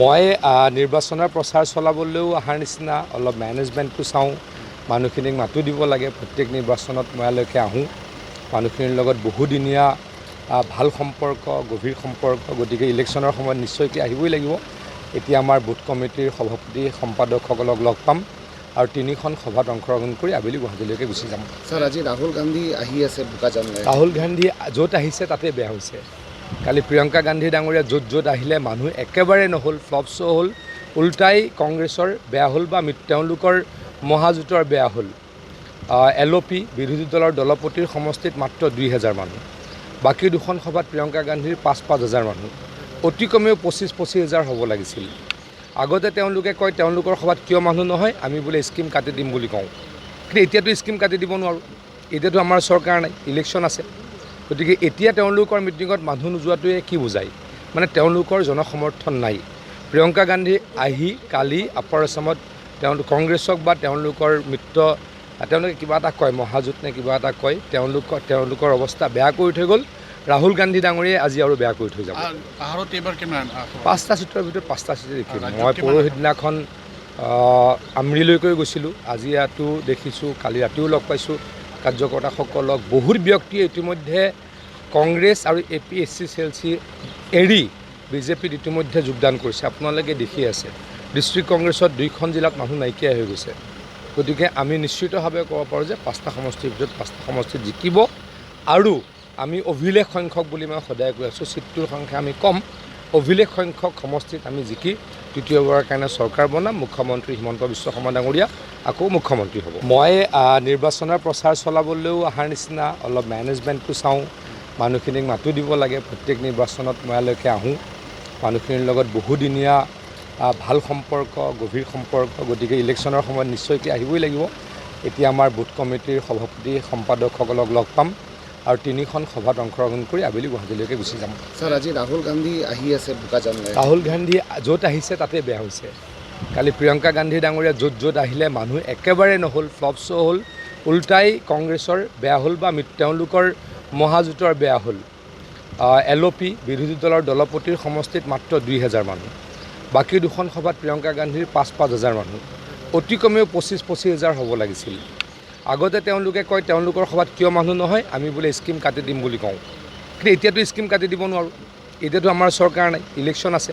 মই নিৰ্বাচনৰ প্ৰচাৰ চলাবলৈও অহাৰ নিচিনা অলপ মেনেজমেণ্টটো চাওঁ, মানুহখিনিক মাতো দিব লাগে। প্ৰত্যেক নিৰ্বাচনত মই ইয়ালৈকে আহোঁ, মানুহখিনিৰ লগত বহুদিনীয়া ভাল সম্পৰ্ক, গভীৰ সম্পৰ্ক। গতিকে ইলেকশ্যনৰ সময়ত নিশ্চয়কৈ আহিবই লাগিব। এতিয়া আমাৰ বুথ কমিটিৰ সভাপতি সম্পাদকসকলক লগ পাম আৰু 3খন সভাত অংশগ্ৰহণ কৰি আবেলি গুৱাহাটীলৈকে গুচি যাম। ছাৰ, আজি ৰাহুল গান্ধী আহি আছে বোকাজানলৈ। ৰাহুল গান্ধী য'ত আহিছে তাতে বেয়া হৈছে। কালি প্ৰিয়ংকা গান্ধী ডাঙৰীয়া য'ত আহিলে মানুহ একেবাৰে নহ'ল, ফ্লপ শ্ব' হ'ল। উল্টাই কংগ্ৰেছৰ বেয়া হ'ল বা তেওঁলোকৰ মহাজোঁটৰ বেয়া হ'ল। LOP বিৰোধী দলৰ দলপতিৰ সমষ্টিত মাত্ৰ 2000 মানুহ, বাকী 2খন সভাত প্ৰিয়ংকা গান্ধীৰ 5,000 মানুহ, অতি কমেও 25,000 হ'ব লাগিছিল। আগতে তেওঁলোকে কয় তেওঁলোকৰ সভাত কিয় মানুহ নহয়, আমি বোলে স্কিম কাটি দিম বুলি কওঁ। কিন্তু এতিয়াতো স্কিম কাটি দিব নোৱাৰোঁ, এতিয়াতো আমাৰ চৰকাৰ নাই, ইলেকশ্যন আছে। গতিকে এতিয়া তেওঁলোকৰ মিটিঙত মানুহ নোযোৱাটোৱে কি বুজায়, মানে তেওঁলোকৰ জনসমৰ্থন নাই। প্ৰিয়ংকা গান্ধী আহি কালি আপাৰ আছামত কংগ্ৰেছক বা তেওঁলোকৰ মিত্ৰ তেওঁলোকে কিবা এটা কয়, মহাজোঁট নে কিবা এটা কয়, তেওঁলোকৰ অৱস্থা বেয়া কৰি থৈ গ'ল। ৰাহুল গান্ধী ডাঙৰীয়াই আজি আৰু বেয়া কৰি থৈ যাব। 5টা চিটৰ ভিতৰত 5টা চিট দেখিম। মই পৰহি দিনাখন আমৰিলৈকৈ গৈছিলোঁ, আজি ইয়াতো দেখিছোঁ, কালি ৰাতিও লগ পাইছোঁ কাৰ্যকৰ্তাসকলক। বহুত ব্যক্তিয়ে ইতিমধ্যে কংগ্ৰেছ আৰু APSC CLC এৰি বিজেপিত ইতিমধ্যে যোগদান কৰিছে। আপোনালোকে দেখি আছে ডিষ্ট্ৰিক্ট কংগ্ৰেছত 2খন জিলাত মানুহ নাইকিয়া হৈ গৈছে। গতিকে আমি নিশ্চিতভাৱে ক'ব পাৰোঁ যে 5টা সমষ্টিৰ ভিতৰত 5টা সমষ্টিত জিকিব। আৰু আমি অভিলেখ সংখ্যক বুলি মই সদায় কৈ আছোঁ, চিটটোৰ সংখ্যা আমি কম, অভিলেখ সংখ্যক সমষ্টিত আমি জিকি তৃতীয়বাৰৰ কাৰণে চৰকাৰ বনাম। মুখ্যমন্ত্ৰী হিমন্ত বিশ্ব শৰ্মা ডাঙৰীয়া আকৌ মুখ্যমন্ত্ৰী হ'ব। মই নিৰ্বাচনৰ প্ৰচাৰ চলাবলৈও অহাৰ নিচিনা অলপ মেনেজমেণ্টটো চাওঁ, মানুহখিনিক মাতো দিব লাগে। প্ৰত্যেক নিৰ্বাচনত মই ইয়ালৈকে আহোঁ, মানুহখিনিৰ লগত বহুদিনীয়া ভাল সম্পৰ্ক, গভীৰ সম্পৰ্ক। গতিকে ইলেকশ্যনৰ সময়ত নিশ্চয়কৈ আহিবই লাগিব। এতিয়া আমাৰ বুথ কমিটিৰ সভাপতি সম্পাদকসকলক লগ পাম আৰু 3খন সভাত অংশগ্ৰহণ কৰি আবেলি গুৱাহাটীলৈকে গুচি যাম। ছাৰ, আজি ৰাহুল গান্ধী আহি আছে বোকাজানলৈ। ৰাহুল গান্ধী য'ত আহিছে তাতে বেয়া হৈছে। কালি প্ৰিয়ংকা গান্ধী ডাঙৰীয়া য'ত আহিলে মানুহ একেবাৰে নহ'ল, ফ্লপ শ্ব' হ'ল। উল্টাই কংগ্ৰেছৰ বেয়া হ'ল বা তেওঁলোকৰ মহাজোঁটৰ বেয়া হ'ল। LOP বিৰোধী দলৰ দলপতিৰ সমষ্টিত মাত্ৰ 2000 মানুহ, বাকী 2খন সভাত প্ৰিয়ংকা গান্ধীৰ 5,000 মানুহ, অতি কমেও 25,000 হ'ব লাগিছিল। আগতে তেওঁলোকে কয় তেওঁলোকৰ সভাত কিয় মানুহ নহয়, আমি বোলে স্কিম কাটি দিম বুলি কওঁ। কিন্তু এতিয়াতো স্কিম কাটি দিব নোৱাৰোঁ, এতিয়াতো আমাৰ চৰকাৰ নাই, ইলেকশ্যন আছে।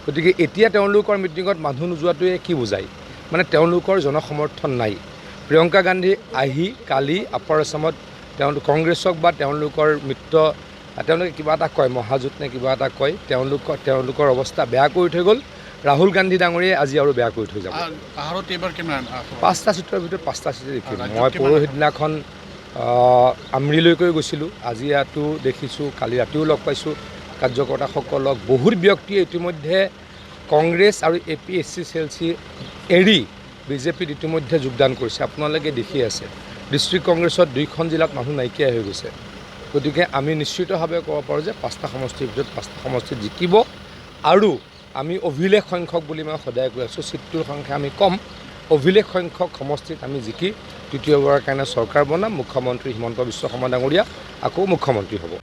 গতিকে এতিয়া তেওঁলোকৰ মিটিঙত মানুহ নোযোৱাটোৱে কি বুজায়, মানে তেওঁলোকৰ জনসমৰ্থন নাই। প্ৰিয়ংকা গান্ধী আহি কালি আপাৰ আছামত কংগ্ৰেছক বা তেওঁলোকৰ মিত্ৰ তেওঁলোকে কিবা এটা কয়, মহাজোঁট নে কিবা এটা কয়, তেওঁলোকৰ অৱস্থা বেয়া কৰি থৈ গ'ল। ৰাহুল গান্ধী ডাঙৰীয়াই আজি আৰু বেয়া কৰি থৈ যাব। 5টা চিটৰ ভিতৰত 5টা চিট দেখিম। মই পৰহি দিনাখন আমৰিলৈকৈ গৈছিলোঁ, আজি ইয়াতো দেখিছোঁ, কালি ৰাতিও লগ পাইছোঁ কাৰ্যকৰ্তাসকলক। বহুত ব্যক্তিয়ে ইতিমধ্যে কংগ্ৰেছ আৰু APSC CLC এৰি বিজেপিত ইতিমধ্যে যোগদান কৰিছে। আপোনালোকে দেখি আছে ডিষ্ট্ৰিক্ট কংগ্ৰেছত 2খন জিলাত মানুহ নাইকিয়া হৈ গৈছে। গতিকে আমি নিশ্চিতভাৱে ক'ব পাৰোঁ যে 5টা সমষ্টিৰ ভিতৰত 5টা সমষ্টিত জিকিব। আৰু আমি অভিলেখ সংখ্যক বুলি মই সদায় কৈ আছোঁ, চিটটোৰ সংখ্যা আমি কম, অভিলেখ সংখ্যক সমষ্টিত আমি জিকি তৃতীয়বাৰৰ কাৰণে চৰকাৰ বনাম। মুখ্যমন্ত্ৰী হিমন্ত বিশ্ব শৰ্মা ডাঙৰীয়া আকৌ মুখ্যমন্ত্ৰী হ'ব।